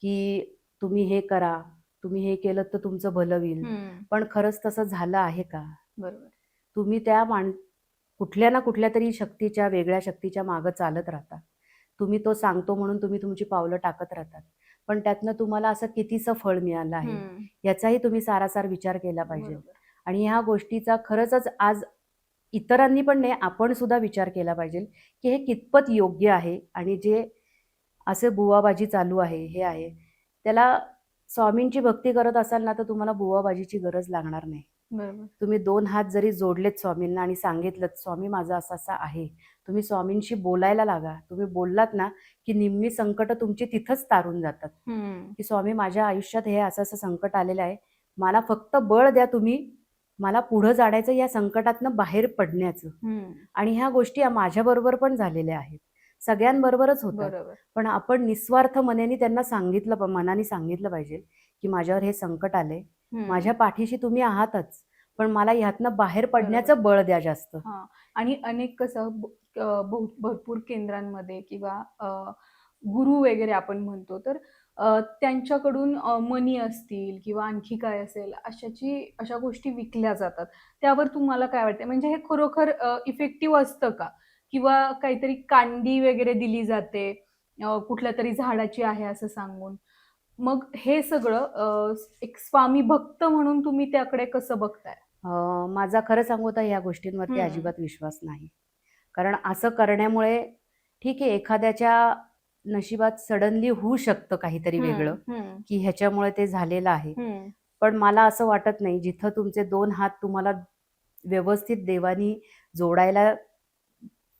की तुम्ही हे करा, तुम्ही हे केलं तर तुमचं भलं होईल. हम्म. पण खरंच तसं झालं आहे का? बरोबर. तुम्ही त्या कुठल्या ना कुठल्या तरी शक्तीच्या, वेगळ्या शक्तीच्या मागं चालत राहता. तुम्ही तो सांगतो म्हणून तुम्ही तुमची पावलं टाकत राहतात. पण त्यातनं तुम्हाला असं कितीसं फळ मिळालं आहे, हम्म. याचाही तुम्ही सारासार विचार केला पाहिजे. बरोबर. आणि ह्या गोष्टीचा खरंच आज इतरांनी पण नाही, आपण सुद्धा विचार केला पाहिजे, की हे कितपत योग्य आहे आणि जे असे बुवाबाजी चालू आहे, हे आहे, त्याला स्वामींची भक्ती करत असाल ना, तर तुम्हाला बुवाबाजीची गरज लागणार नाही. बरोबर. तुम्ही 2 हात जरी जोडलेत स्वामींना आणि सांगितलंत, "स्वामी माझं असं-असं आहे." तुम्ही स्वामींशी बोलायला लागा. तुम्ही बोललात ना, की निम्मी संकटं तुमची तिथंच तारून जातात, हम्म. की "स्वामी माझ्या आयुष्यात हे असं-असं संकट आलेलं आहे. मला फक्त बळ द्या तुम्ही. मला पुढं जाण्याचं, या संकटातनं बाहेर पडण्याचं." हम्म. आणि ह्या गोष्टी माझ्याबरोबर पण झालेल्या आहेत. सगळ्यांबरोबरच होतात. बरोबर. पण आपण निस्वार्थ मनाने त्यांना मनाने सांगितलं पाहिजे, की माझ्यावर हे संकट आलंय. हम्म. माझ्या पाठीशी तुम्ही आहातच. पण मला ह्यातनं बाहेर पडण्याचं बळ द्या जास्त. हा. आणि अनेक कसं भरपूर केंद्रांमध्ये किंवा गुरु वगैरे आपण म्हणतो तर त्यांच्याकडून मनी असतील किंवा आणखी काय असेल अशा गोष्टी विकल्या जातात. त्यावर तुम्हाला काय वाटतं? म्हणजे हे खरोखर इफेक्टिव्ह असतं का? किंवा काहीतरी कांडी वगैरे दिली जाते कुठल्या तरी झाडाची आहे असं सांगून. मग हे सगळं एक स्वामी भक्त म्हणून तुम्ही त्याकडे कसं बघताय? माझा खरं सांगू तर ह्या गोष्टींवरती हम्म. अजिबात विश्वास नाही. कारण असं करण्यामुळे ठीक आहे, एखाद्याच्या नशिबात सडनली होऊ शकतं काहीतरी वेगळं, हम्म. की ह्याच्यामुळे ते झालेलं आहे. हम्म. पण मला असं वाटत नाही, जिथं तुमचे 2 हात तुम्हाला व्यवस्थित देवानी जोडायला,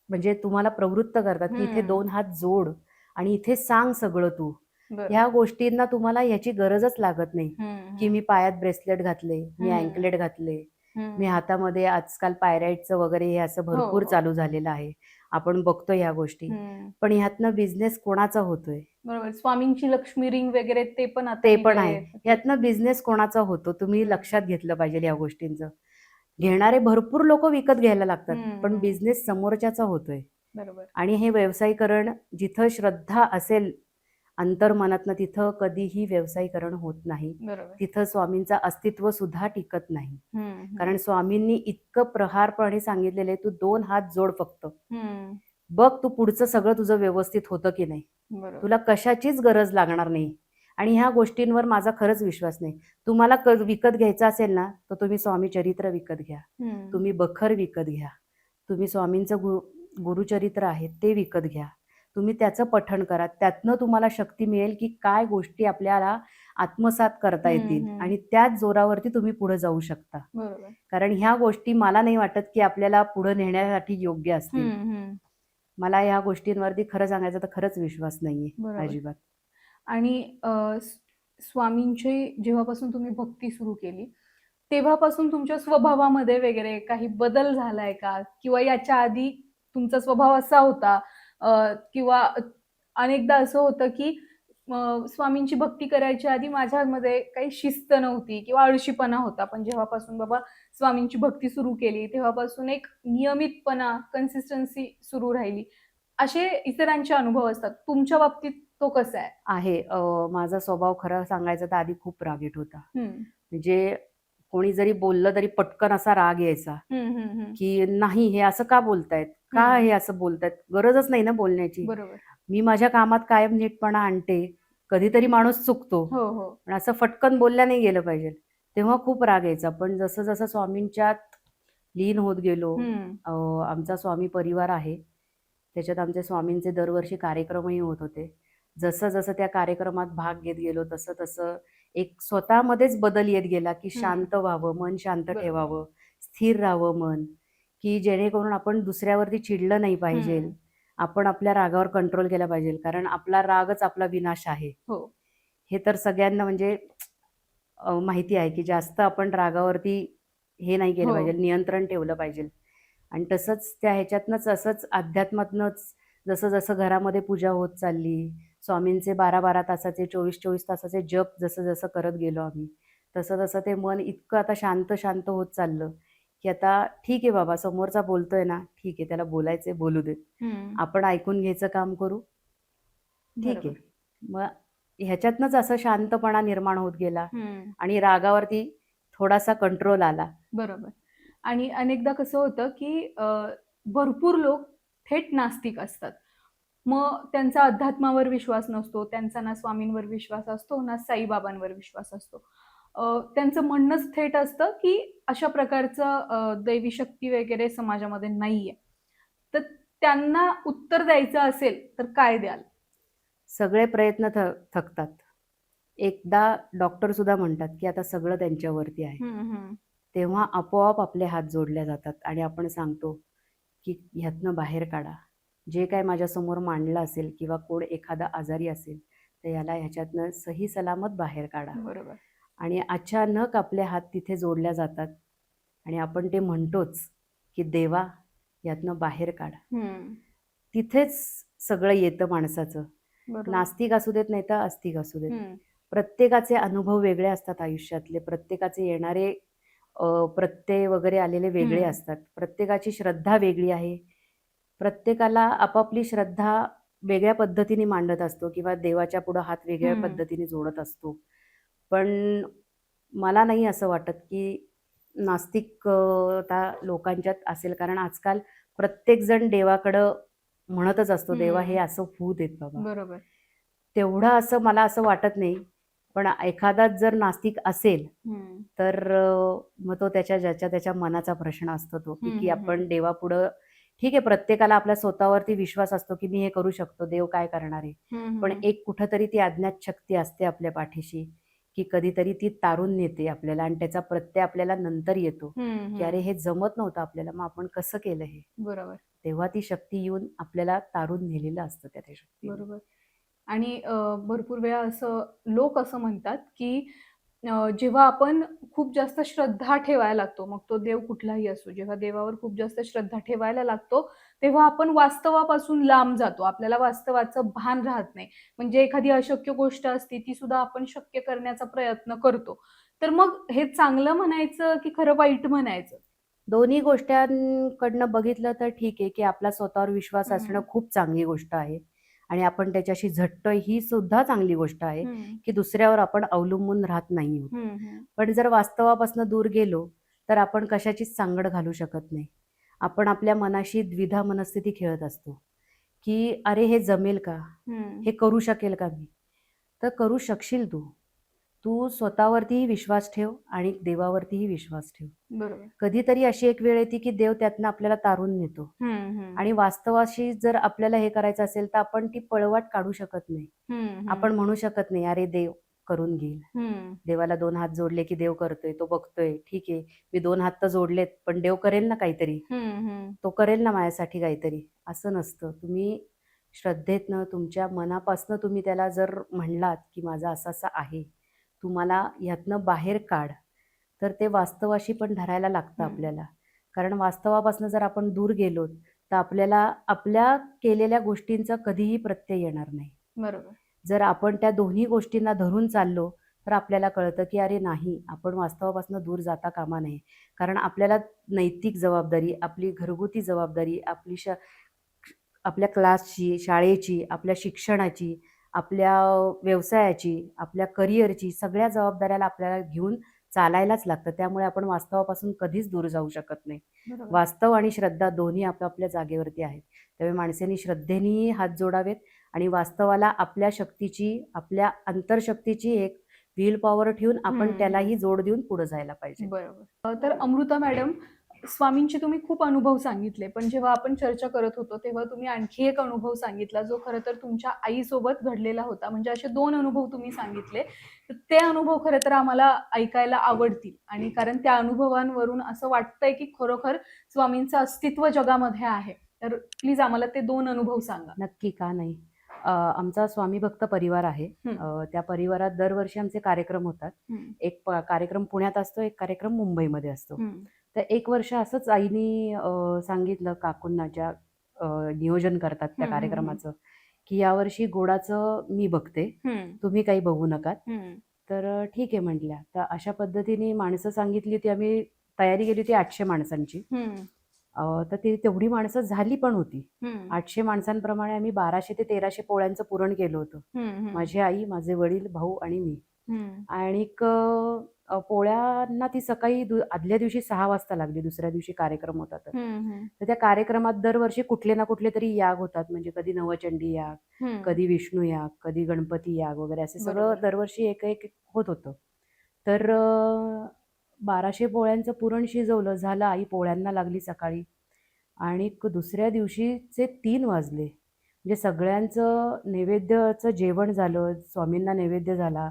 म्हणजे तुम्हाला प्रवृत्त करतात, की इथे 2 हात जोड आणि इथे सांग सगळं तू. बरोबर. ह्या गोष्टींना तुम्हाला ह्याची गरजच लागत नाही, हम्म. की मी पायात ब्रेसलेट घातले, मी अँकलेट घातले, मी हातामध्ये आजकाल पायराईटचं वगैरे हे असं भरपूर हो. चालू झालेलं आहे. आपण बघतो ह्या गोष्टी. पण ह्यातनं बिझनेस कोणाचा होतोय? बरोबर. स्वामींची लक्ष्मी रिंग वगैरे ते पण आता ते पण निघाले. आहे. ह्यातनं बिझनेस कोणाचा होतो? तुम्ही लक्षात घेतलं पाहिजे या गोष्टींचं. घेणारे भरपूर लोक विकत घ्यायला लागतात, पण बिझनेस समोरच्याचा होतोय. बरोबर. आणि हे व्यवसायीकरण, जिथं श्रद्धा असेल अंतर्मनातनं, तिथं कधीही व्यवसायीकरण होत नाही. बरोबर. तिथं स्वामींचं अस्तित्व सुद्धा टिकत नाही. हम्म. कारण स्वामींनी इतकं प्रहारपणे सांगितलेलं आहे, तू 2 हात जोड फक्त. हम्म. बघ तू पुढचं सगळं तुझं व्यवस्थित होतं की नाही. बरोबर. तुला कशाचीच गरज लागणार नाही. आणि ह्या गोष्टींवर माझा खरंच विश्वास नाही. तुम्हाला विकत घ्यायचं असेल ना, तर तुम्ही स्वामी चरित्र विकत घ्या. हम्म. तुम्ही बखर विकत घ्या. तुम्ही स्वामींचं गुरुचरित्र आहे ते विकत घ्या. तुम्ही त्याचं पठण करा. त्यातनं तुम्हाला शक्ती मिळेल, की काय गोष्टी आपल्याला आत्मसात करता येतील आणि त्याच जोरावरती तुम्ही पुढे जाऊ शकता. बरोबर. कारण ह्या गोष्टी मला नाही वाटत, की आपल्याला पुढे नेण्यासाठी योग्य असतील. मला ह्या गोष्टींवरती खरं सांगायचं तर खरंच विश्वास नाहीये बरोबर. अजिबात. आणि स्वामींची जेव्हापासून तुम्ही भक्ती सुरू केली तेव्हापासून तुमच्या स्वभावामध्ये वगैरे काही बदल झालाय का? किंवा याच्या आधी तुमचा स्वभाव असा होता किंवा अनेकदा असं होतं की स्वामींची भक्ती करायच्या आधी माझ्यामध्ये काही शिस्त नव्हती किंवा आळशीपणा होता, पण जेव्हापासून बाबा स्वामींची भक्ती सुरू केली तेव्हापासून एक नियमितपणा, कन्सिस्टन्सी सुरू राहिली. असे इतरांचे अनुभव असतात. तुमच्या बाबतीत तो कसा आहे? माझा स्वभाव खरं सांगायचं तर आधी खूप रागीट होता. हम्म. म्हणजे कोणी जरी बोललं तरी पटकन असा राग यायचा, की नाही हे असं का बोलतायत, का हे असं बोलतायत, गरजच नाही ना बोलण्याची. बरोबर. मी माझ्या कामात कायम नीटपणा आणते. कधीतरी माणूस चुकतो, हो हो. पण असं फटकन बोलल्या नाही गेलं पाहिजे. तेव्हा खूप राग यायचा. पण जसं जसं स्वामींच्यात लीन होत गेलो, आमचा स्वामी परिवार आहे, त्याच्यात आमच्या स्वामींचे दरवर्षी कार्यक्रमही होत होते. जसं जसं त्या कार्यक्रमात भाग घेत गेलो तसं तसं एक स्वतःमध्येच बदल येत गेला, की शांत व्हावं, मन शांत ठेवावं, स्थिर राहावं मन, की जेणेकरून आपण दुसऱ्यावरती चिडलं नाही पाहिजे. आपण आपल्या रागावर कंट्रोल केला पाहिजे, कारण आपला रागच आपला विनाश आहे. हो. हे तर सगळ्यांना म्हणजे माहिती आहे, की जास्त आपण रागावरती हे नाही केलं हो. पाहिजे, नियंत्रण ठेवलं पाहिजे. आणि तसंच त्या ह्याच्यातनंच असंच अध्यात्मातनंच जसं जसं घरामध्ये पूजा होत चालली, स्वामींचे 12-12 तासाचे, 24-24 तासाचे जप जसं जसं करत गेलो आम्ही, तसं तसं ते मन इतकं आता शांत शांत होत चाललं, की आता ठीक आहे बाबा, समोरचा बोलतोय ना, ठीक आहे, त्याला बोलायचंय बोलू देत. हम्म. आपण ऐकून घ्यायचं काम करू, ठीक आहे. बरोबर. मग ह्याच्यातनंच असं शांतपणा निर्माण होत गेला हम्म. आणि रागावरती थोडासा कंट्रोल आला. बरोबर. आणि अनेकदा कसं होतं, की भरपूर लोक थेट नास्तिक असतात. मग त्यांचा अध्यात्मावर विश्वास नसतो, त्यांचा ना स्वामींवर विश्वास असतो, ना साईबाबांवर विश्वास असतो. त्यांचं म्हणणंच थेट असतं, की अशा प्रकारचं दैवी शक्ती वगैरे समाजामध्ये नाहीये. तर त्यांना उत्तर द्यायचं असेल तर काय द्याल? सगळे प्रयत्न थकतात. एकदा डॉक्टर सुद्धा म्हणतात, की आता सगळं त्यांच्यावरती आहे. हं, हं. तेव्हा आपोआप आपले हात जोडले जातात आणि आपण सांगतो, की ह्यातनं बाहेर काढा. जे काही माझ्यासमोर मांडलं असेल किंवा कोण एखादा आजारी असेल, तर याला ह्याच्यातनं सही सलामत बाहेर काढा. बरोबर. आणि अचानक आपले हात तिथे जोडल्या जातात आणि आपण ते म्हणतोच, की देवा यातनं बाहेर काढ. हं. तिथेच सगळं येतं माणसाचं. बरोबर. नास्तिक असू देत नाही तर आस्तिक असू देत. हं. प्रत्येकाचे अनुभव वेगळे असतात आयुष्यातले. प्रत्येकाचे येणारे प्रत्यय वगैरे आलेले वेगळे हं. असतात. प्रत्येकाची श्रद्धा वेगळी आहे. प्रत्येकाला आपापली श्रद्धा वेगळ्या पद्धतीने मांडत असतो किंवा देवाच्या पुढं हात वेगळ्या हं. पद्धतीने जोडत असतो. पण मला नाही असं वाटत, की नास्तिकता लोकांच्यात असेल. कारण आजकाल प्रत्येकजण देवाकडं म्हणतच असतो, देवा हे हं. असं होऊ देत बाबा. बरोबर. तेवढं असं मला असं वाटत नाही. पण एखादा जर नास्तिक असेल, हं. तर मग तो ज्याच्या त्याच्या मनाचा प्रश्न असतो तो, हं, की हं, हं. आपण देवापुढं ठीक आहे, प्रत्येकाला आपल्या स्वतःवरती विश्वास असतो, की मी हे करू शकतो, देव काय करणार आहे? हं, पण हं. एक कुठेतरी ती अज्ञात शक्ती असते आपल्या पाठीशी, की कधीतरी ती तारून नेते आपल्याला आणि त्याचा प्रत्यय आपल्याला नंतर येतो, हं, की अरे हं. हे जमत नव्हतं आपल्याला, मग आपण कसं केलं हे? बरोबर, तेव्हा ती शक्ती येऊन आपल्याला तारून नेलेलं असतं त्या शक्तीने. बरोबर. आणि भरपूर वेळा लोक असं म्हणतात, की जेव्हा आपण खूप जास्त श्रद्धा ठेवायला लागतो, मग तो देव कुठलाही असो, जेव्हा देवावर खूप जास्त श्रद्धा ठेवायला लागतो, तेव्हा आपण वास्तवापासून लांब जातो. आपल्याला वास्तवाचं भान राहत नाही. म्हणजे एखादी अशक्य गोष्ट असते, ती सुद्धा आपण शक्य करण्याचा प्रयत्न करतो. तर मग हे चांगलं म्हणायचं, की खरं वाईट म्हणायचं? दोन्ही गोष्टींकडनं बघितलं तर ठीक आहे, की आपला स्वतःवर विश्वास असणं हं. खूप चांगली गोष्ट आहे आणि आपण त्याच्याशी झटतोय ही सुद्धा चांगली गोष्ट आहे, हं. की दुसऱ्यावर आपण अवलंबून राहत नाही आहोत. हं, हं. पण जर वास्तवापासून दूर गेलो, तर आपण कशाचीच सांगड घालू शकत नाही. आपण आपल्या मनाशी द्विधा मनस्थिती खेळत असतो, की "अरे, हे जमेल का? हं. हे करू शकेल का मी?" तर करू शकशील तू. तू स्वतःवरतीही विश्वास ठेव आणि देवावरतीही विश्वास ठेव. बरोबर. कधीतरी अशी एक वेळ येते, की देव त्यातनं आपल्याला तारून नेतो हं, हं. आणि वास्तवाशी जर आपल्याला हे करायचं असेल, तर आपण ती पळवाट काढू शकत नाही. हं, हं. आपण म्हणू शकत नाही, "अरे, देव करून घेईल." हं. देवाला 2 हात जोडले, की देव करतोय, तो बघतोय. ठीक आहे, मी 2 हात तर जोडलेत, पण देव करेल ना काहीतरी. हं, हं. तो करेल ना माझ्यासाठी काहीतरी. असं नसतं. तुम्ही श्रद्धेतनं, तुमच्या मनापासनं तुम्ही त्याला जर म्हणलात, की माझं असं-असं आहे, तू मला ह्यातनं बाहेर काढ, तर ते वास्तवाशी पण धरायला लागतं हं. आपल्याला. कारण वास्तवापासून जर आपण दूर गेलोत, तर आपल्याला आपल्या केलेल्या गोष्टींचा कधीही प्रत्यय येणार नाही. बरोबर. जर आपण त्या दोन्ही गोष्टींना धरून चाललो, तर आपल्याला कळतं, की अरे नाही, आपण वास्तवापासून दूर जाता कामा नये. कारण आपल्याला नैतिक जबाबदारी, आपली घरगुती जबाबदारी, आपल्या क्लासची, शाळेची, आपल्या शिक्षणाची, आपल्या व्यवसायाची, आपल्या करिअरची सगळ्या जबाबदाऱ्याला आपल्याला घेऊन चालायलाच लागतं. त्यामुळे आपण वास्तवापासून कधीच दूर जाऊ शकत नाही. बरोबर. वास्तव आणि श्रद्धा दोन्ही आपापल्या जागेवरती आहेत. त्यामुळे माणसांनी श्रद्धेनेही हात जोडावेत आणि वास्तवाला आपल्या शक्तीची, आपल्या अंतरशक्तीची एक विल पॉवर ठेवून आपण हं, त्यालाही हं. जोड देऊन पुढे जायला पाहिजे. बरोबर. तर अमृता मॅडम, स्वामींचे तुम्ही खूप अनुभव सांगितले. पण जेव्हा आपण चर्चा करत होतो, तेव्हा तुम्ही आणखी एक अनुभव सांगितला, जो खरं तर तुमच्या आईसोबत घडलेला होता. म्हणजे असे 2 अनुभव तुम्ही सांगितले. तर ते अनुभव खरं तर आम्हाला ऐकायला आवडतील आणि कारण त्या अनुभवांवरून असं वाटतंय, की खरोखर स्वामींचं अस्तित्व जगामध्ये आहे. तर प्लीज आम्हाला ते 2 अनुभव सांगा. नक्की, का नाही? आमचा स्वामी भक्त परिवार आहे. हं. त्या परिवारात दरवर्षी आमचे कार्यक्रम होतात. हं. एक कार्यक्रम पुण्यात असतो, एक कार्यक्रम मुंबईमध्ये असतो. हं. तर एक वर्ष असंच आईनी सांगितलं काकूंना, ज्या नियोजन करतात त्या हं, हं, हं. कार्यक्रमाचं, की यावर्षी गोडाचं मी बघते, हं. तुम्ही काही बघू नकात. हं. तर ठीक आहे म्हटल्या. तर अशा पद्धतीने माणसं सांगितली होती. आम्ही तयारी केली होती 800 माणसांची. हं. तर ती तेवढी माणसं झाली पण होती. हं. 800 माणसांप्रमाणे आम्ही 1200 ते 1300 पोळ्यांचं पुरण केलं होतं. हं. हं. माझी आई, माझे वडील, भाऊ आणि मी. हं. आणिक पोळ्यांना ती सकाळी आदल्या दिवशी 6 वाजता लागली. दुसऱ्या दिवशी कार्यक्रम होता तर. हं. हं. तर त्या कार्यक्रमात दरवर्षी कुठले ना कुठले तरी याग होतात. म्हणजे कधी नवचंडी याग, हं. कधी विष्णू याग, कधी गणपती याग वगैरे असे सगळं बरोबर. दरवर्षी एक होत होतं. तर 1200 पोळ्यांचं पुरण शिजवलं, झालं. आई पोळ्यांना लागली सकाळी आणि दुसऱ्या दिवशीचे 3 वाजले. म्हणजे सगळ्यांचं नैवेद्याचं जेवण झालं, स्वामींना नैवेद्य झाला,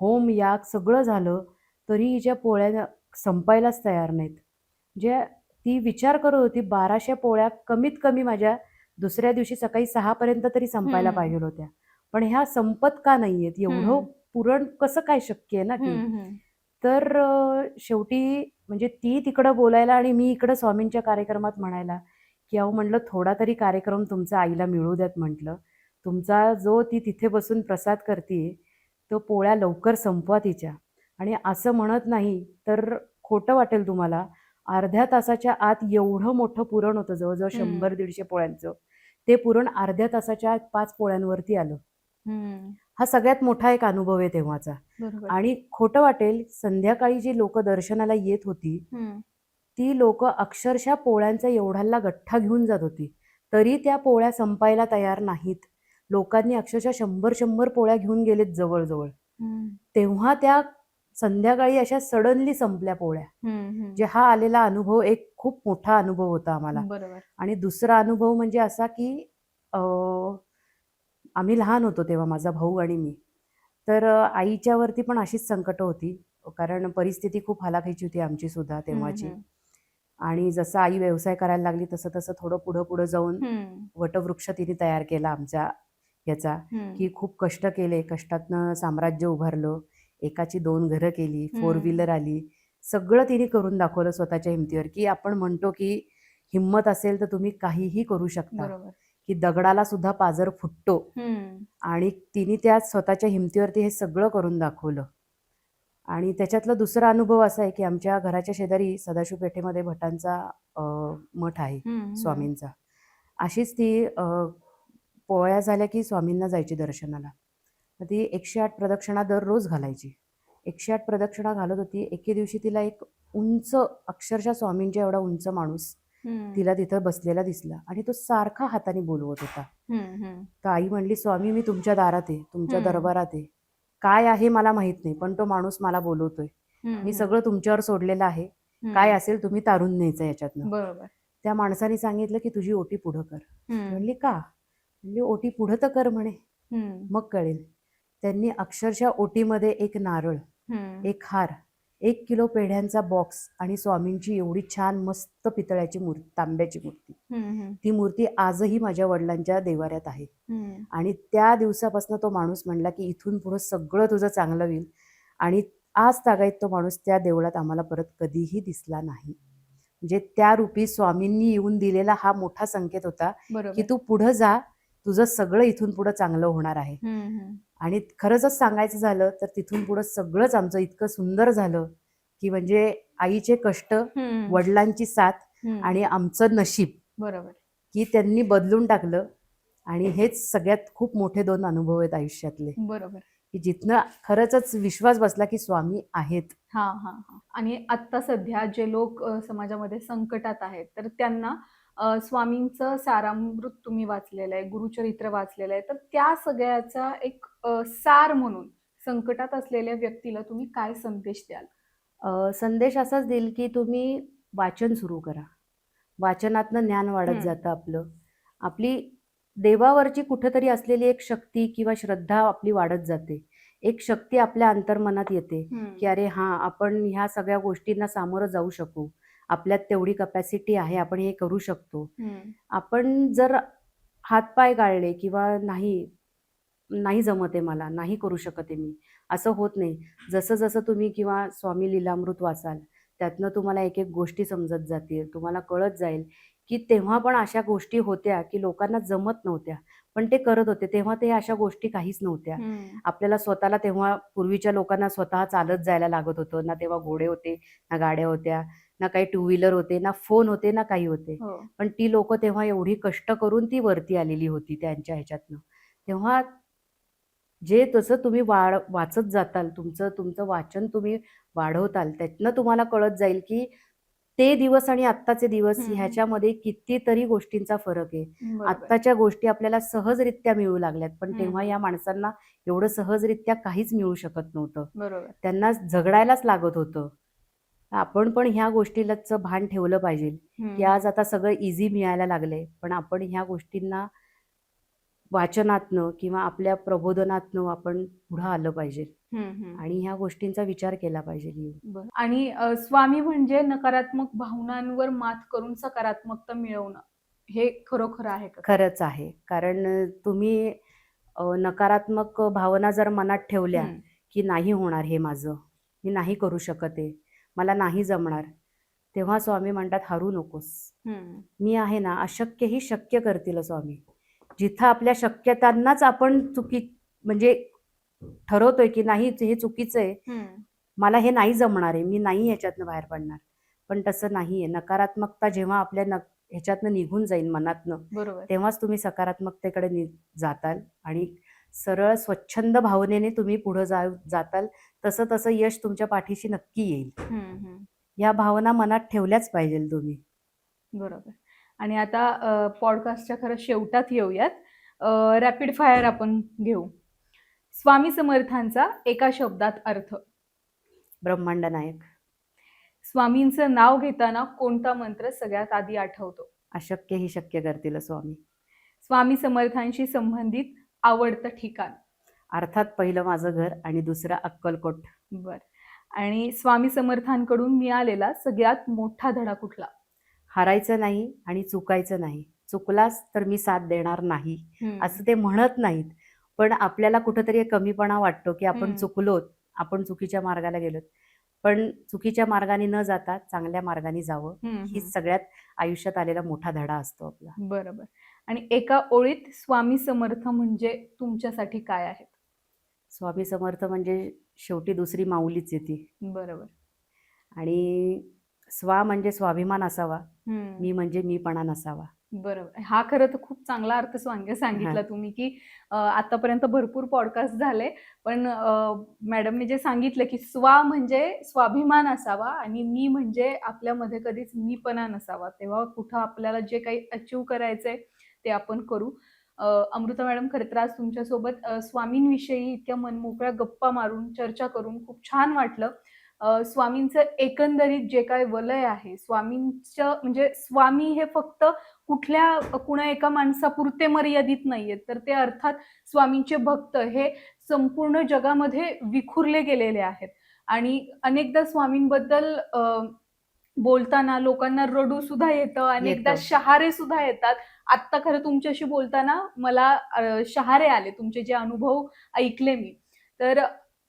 होम याग सगळं झालं, तरी हिच्या पोळ्या संपायलाच तयार नाहीत. म्हणजे ती विचार करत होती 1200 पोळ्या कमीत कमी माझ्या दुसऱ्या दिवशी सकाळी 6 पर्यंत तरी संपायला हं. पाहिजे होत्या. पण ह्या संपत का नाहीयेत? एवढं हं. पुरण कसं काय शक्य आहे ना, की हं. हं. तर शेवटी म्हणजे ती तिकडं बोलायला आणि मी इकडं स्वामींच्या कार्यक्रमात म्हणायला, की अहो म्हटलं थोडा तरी कार्यक्रम तुमचा आईला मिळू द्यात म्हटलं. तुमचा जो ती तिथे बसून प्रसाद करतीये, तो पोळ्या लवकर संपवा तिच्या. आणि असं म्हणत नाही तर खोटं वाटेल तुम्हाला, अर्ध्या तासाच्या आत एवढं मोठं पुरण होतं, जवळजवळ हं. 100-150 पोळ्यांचं. ते पुरण अर्ध्या तासाच्या आत 5 पोळ्यांवरती आलं. हं. हा सगळ्यात मोठा एक अनुभव आहे तेव्हाचा. बरोबर. आणि खोटं वाटेल, संध्याकाळी जी लोकं दर्शनाला येत होती, हं. ती लोकं अक्षरशः पोळ्यांचा एवढाला गठ्ठा घेऊन जात होती. तरी त्या पोळ्या संपायला तयार नाहीत. लोकांनी अक्षरशः 100-100 पोळ्या घेऊन गेलेत जवळ-जवळ. हं. तेव्हा त्या संध्याकाळी अशा सडनली संपल्या पोळ्या. हं. हं. जे हा आलेला अनुभव एक खूप मोठा अनुभव होता आम्हाला. बरोबर. आणि दुसरा अनुभव म्हणजे असा, की आम्ही लहान होतो तेव्हा, माझा भाऊ आणि मी. तर आईच्यावरती पण अशीच संकटं होती. कारण परिस्थिती खूप हलाखीची होती आमची सुद्धा हं. तेव्हाची. हं. आणि जसं आई व्यवसाय करायला लागली तसं-तसं थोडं पुढं-पुढं जाऊन हं. वटवृक्ष तिने तयार केला आमच्या याचा, हं. की खूप कष्ट केले. कष्टातनं साम्राज्य उभारलं. एकाची 2 घरं केली, 4 व्हीलर आली. सगळं तिने करून दाखवलं स्वतःच्या हिमतीवर, की आपण म्हणतो, की हिंमत असेल तर तुम्ही काहीही करू शकता. बरोबर. की दगडाला सुद्धा पाझर फुटतो. हं. आणि तिने त्या स्वतःच्या हिमतीवरती हे सगळं करून दाखवलं. आणि त्याच्यातला दुसरा अनुभव असा आहे, की आमच्या घराच्या शेजारी सदाशिव पेठेमध्ये भटांचा मठ आहे हं. हं. स्वामींचा. अशीच ती पोळ्या झाल्या की स्वामींना जायची दर्शनाला. तर ती 108 प्रदक्षिणा दररोज घालायची. 108 प्रदक्षिणा घालत होती. एके दिवशी तिला एक उंच, अक्षरशः स्वामींच्या एवढा उंच माणूस हं. तिला तिथं बसलेला दिसला आणि तो सारखा हाताने बोलवत होता. हं. हं. तर आई म्हणली, स्वामी मी तुमच्या दारात आहे, तुमच्या हं. दरबारात आहे. काय आहे मला माहित नाही, पण तो माणूस मला बोलवतोय. हं. मी हं. सगळं तुमच्यावर सोडलेलं आहे. हं. काय असेल तुम्ही तारून न्यायचं याच्यातनं. बरोबर. त्या माणसाने सांगितलं, की तुझी ओटी पुढं कर. हं. म्हणली का? म्हणजे ओटी पुढं तर कर म्हणे, हं. मग कळेल. त्यांनी अक्षरशः ओटीमध्ये एक नारळ, हं. एक हार, 1 किलो पेढ्यांचा बॉक्स आणि स्वामींची एवढी छान मस्त पितळ्याची मूर्ती, तांब्याची मूर्ती. हं. हं. ती मूर्ती आजही माझ्या वडिलांच्या देवाऱ्यात आहे. हं. आणि त्या दिवसापासून तो माणूस म्हणला, की इथून पुढं सगळं तुझं चांगलं होईल. आणि आज तागायत तो माणूस त्या देवळात आम्हाला परत कधीही दिसला नाही. म्हणजे त्या रूपी स्वामींनी येऊन दिलेला हा मोठा संकेत होता, की बरोबर. तू पुढं जा, तुझं सगळं इथून पुढं चांगलं होणार आहे. हं. हं. आणि खरंच सांगायचं झालं तर तिथून पुढं सगळंच आमचं इतकं सुंदर झालं, की म्हणजे आईचे कष्ट, हं. वडिलांची साथ हं. आणि आमचं नशीब, बरोबर. की त्यांनी बदलून टाकलं. आणि हेच सगळ्यात खूप मोठे 2 अनुभव आहेत आयुष्यातले, बरोबर. की जिथनं खरंच विश्वास बसला, की स्वामी आहेत. हां, हां, हां. आणि आत्ता सध्या जे लोक समाजामध्ये संकटात आहेत, तर त्यांना स्वामींचं सारामृत तुम्ही वाचलेलं आहे, गुरुचरित्र वाचलेलं आहे. तर त्या सगळ्याचा एक सार म्हणून संकटात असलेल्या व्यक्तीला तुम्ही काय संदेश द्याल? संदेश असाच देईल, की तुम्ही वाचन सुरू करा. वाचनातनं ज्ञान वाढत हं. जातं आपलं. आपली देवावरची कुठेतरी असलेली एक शक्ती किंवा श्रद्धा आपली वाढत जाते. एक शक्ती आपल्या अंतर्मनात येते, हं. की अरे हां, आपण ह्या सगळ्या गोष्टींना सामोरं जाऊ शकू. आपल्यात तेवढी कपॅसिटी आहे, आपण हे करू शकतो. हं. आपण जर हातपाय गाळले किंवा नाही, नाही जमत आहे मला, नाही करू शकत आहे मी, असं होत नाही. जसं जसं तुम्ही किंवा स्वामी लीलामृत वाचाल, त्यातनं तुम्हाला एक एक गोष्टी समजत जातील. तुम्हाला कळत जाईल की तेव्हा पण अशा गोष्टी होत्या की लोकांना जमत नव्हत्या, पण ते करत होते. तेव्हा ते अशा गोष्टी काहीच नव्हत्या. हम्म. आपल्याला स्वतःला तेव्हा पूर्वीच्या लोकांना स्वतः चालत जायला लागत होतं. ना तेव्हा घोडे होते, ना गाड्या होत्या, ना काही टू व्हीलर होते, ना फोन होते, ना काही होते. हो. पण ती लोकं तेव्हा एवढी कष्ट करून ती वरती आलेली होती त्यांच्या ह्याच्यातनं. तेव्हा जे तसं तुम्ही वाचत जाताल, तुमचं तुमचं वाचन तुम्ही वाढवताल, त्यातनं तुम्हाला कळत जाईल की ते दिवस आणि आत्ताचे दिवस हम्म. ह्याच्यामध्ये कितीतरी गोष्टींचा फरक आहे. बरोबर. आत्ताच्या गोष्टी आपल्याला सहजरित्या मिळू लागल्यात, पण तेव्हा हम्म. या माणसांना एवढं सहजरित्या काहीच मिळू शकत नव्हतं. बरोबर. त्यांना झगडायलाच लागत होतं. आपण पण ह्या गोष्टीचं भान ठेवलं पाहिजे की आज आता सगळं इझी मिळायला लागलंय, पण आपण ह्या गोष्टींना वाचनातनं किंवा आपल्या प्रबोधनातनं आपण पुढं आलं पाहिजे आणि ह्या गोष्टींचा विचार केला पाहिजे. बरं. आणि स्वामी म्हणजे नकारात्मक भावनांवर मात करून सकारात्मकता मिळवणं, हे खरोखर आहे का? खरंच आहे. कारण तुम्ही नकारात्मक भावना जर मनात ठेवल्या हम्म. की नाही होणार हे माझं, मी नाही करू शकत आहे, मला नाही जमणार, तेव्हा स्वामी म्हणतात हरू नकोस. हम्म. मी आहे ना, अशक्य ही शक्य करतील स्वामी. जिथं आपल्या शक्यतांनाच आपण म्हणजे ठरवतोय की नाही हे चुकीचं आहे, हम्म. मला हे नाही जमणार आहे, मी नाही ह्याच्यातनं बाहेर पडणार. पण तसं नाही आहे. नकारात्मकता जेव्हा आपल्या ह्याच्यातनं निघून जाईल मनातनं, बरोबर. तेव्हाच तुम्ही सकारात्मकतेकडे जाताल आणि सरळ स्वच्छंद भावनेने तुम्ही पुढं जाताल. तसं तसं यश तुमच्या पाठीशी नक्की येईल. हम्म. या भावना मनात ठेवल्याच पाहिजे तुम्ही. बरोबर. आणि आता पॉडकास्टच्या खरं शेवटात येऊयात. रॅपिड फायर आपण घेऊ. स्वामी समर्थांचा एका शब्दात अर्थ. ब्रह्मांड नायक. स्वामींचं नाव घेताना कोणता मंत्र सगळ्यात आधी आठवतो? अशक्य ही शक्य करतील स्वामी. स्वामी समर्थांशी संबंधित आवडतं ठिकाण. अर्थात पहिलं माझं घर आणि दुसरं अक्कलकोट. बर. आणि स्वामी समर्थांकडून मिळालेला सगळ्यात मोठा धडा कुठला? हारायचं नाही आणि चुकायचं नाही. चुकलास तर मी साथ देणार नाही असं ते म्हणत नाहीत, पण आपल्याला कुठंतरी एक कमीपणा वाटतो की आपण चुकलोत, आपण चुकीच्या मार्गाला गेलोत. पण चुकीच्या मार्गाने न जाता चांगल्या मार्गाने जावं, ही सगळ्यात आयुष्यात आलेला मोठा धडा असतो आपला. बरोबर. आणि एका ओळीत स्वामी समर्थ म्हणजे तुमच्यासाठी काय आहेत? स्वामी समर्थ म्हणजे शेवटी दुसरी माऊलीच येते. बरोबर. आणि स्वा म्हणजे स्वाभिमान असावा, मी म्हणजे मीपणा नसावा. बरोबर. हा खरं तर खूप चांगला अर्थ सांगितला तुम्ही की आतापर्यंत भरपूर पॉडकास्ट झाले, पण मॅडमने जे सांगितलं की स्वा म्हणजे स्वाभिमान असावा आणि मी म्हणजे आपल्यामध्ये कधीच मीपणा नसावा, तेव्हा कुठं आपल्याला जे काही अचीव करायचंय ते आपण करू. अमृता मॅडम, खरं तर आज तुमच्यासोबत स्वामींविषयी इतक्या मनमोकळ्या गप्पा मारून चर्चा करून खूप छान वाटलं. स्वामींचं एकंदरीत जे काय वलय आहे, स्वामींचं म्हणजे स्वामी हे फक्त कुणा एका माणसापुरते मर्यादित नाहीयेत, तर ते अर्थात स्वामींचे भक्त हे संपूर्ण जगामध्ये विखुरले गेलेले आहेत. आणि अनेकदा स्वामींबद्दल बोलताना लोकांना रडू सुद्धा येतं, अनेकदा शहारे सुद्धा येतात. आत्ता खरं तुमच्याशी बोलताना मला शहारे आले, तुमचे जे अनुभव ऐकले मी. तर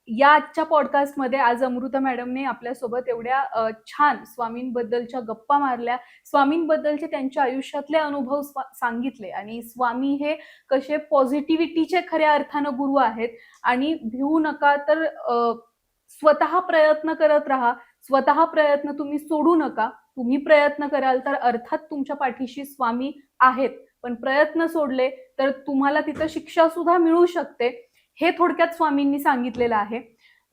या आजच्या पॉडकास्टमध्ये आज अमृता मॅडमने आपल्यासोबत एवढ्या छान स्वामींबद्दलच्या गप्पा मारल्या, स्वामींबद्दलचे त्यांच्या आयुष्यातले अनुभव सांगितले आणि स्वामी हे कसे पॉझिटिव्हिटीचे खऱ्या अर्थानं गुरु आहेत. आणि भिवू नका, तर स्वतः प्रयत्न करत राहा. स्वतः प्रयत्न तुम्ही सोडू नका. तुम्ही प्रयत्न कराल तर अर्थात तुमच्या पाठीशी स्वामी आहेत, पण प्रयत्न सोडले तर तुम्हाला तिथं शिक्षा सुद्धा मिळू शकते. हे थोडक्यात स्वामींनी सांगितलेलं आहे.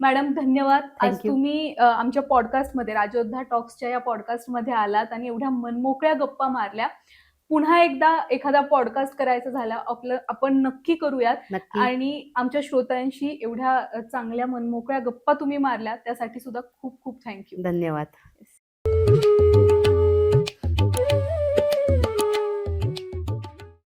मॅडम, धन्यवाद. आज तुम्ही आमच्या पॉडकास्टमध्ये, राजयोद्धा टॉक्सच्या या पॉडकास्टमध्ये आलात आणि एवढ्या मनमोकळ्या गप्पा मारल्या. पुन्हा एकदा एखादा पॉडकास्ट करायचा झाला आपण नक्की करूयात. आणि आमच्या श्रोत्यांशी एवढ्या चांगल्या मनमोकळ्या गप्पा तुम्ही मारल्या त्यासाठी सुद्धा खूप खूप थँक्यू. धन्यवाद.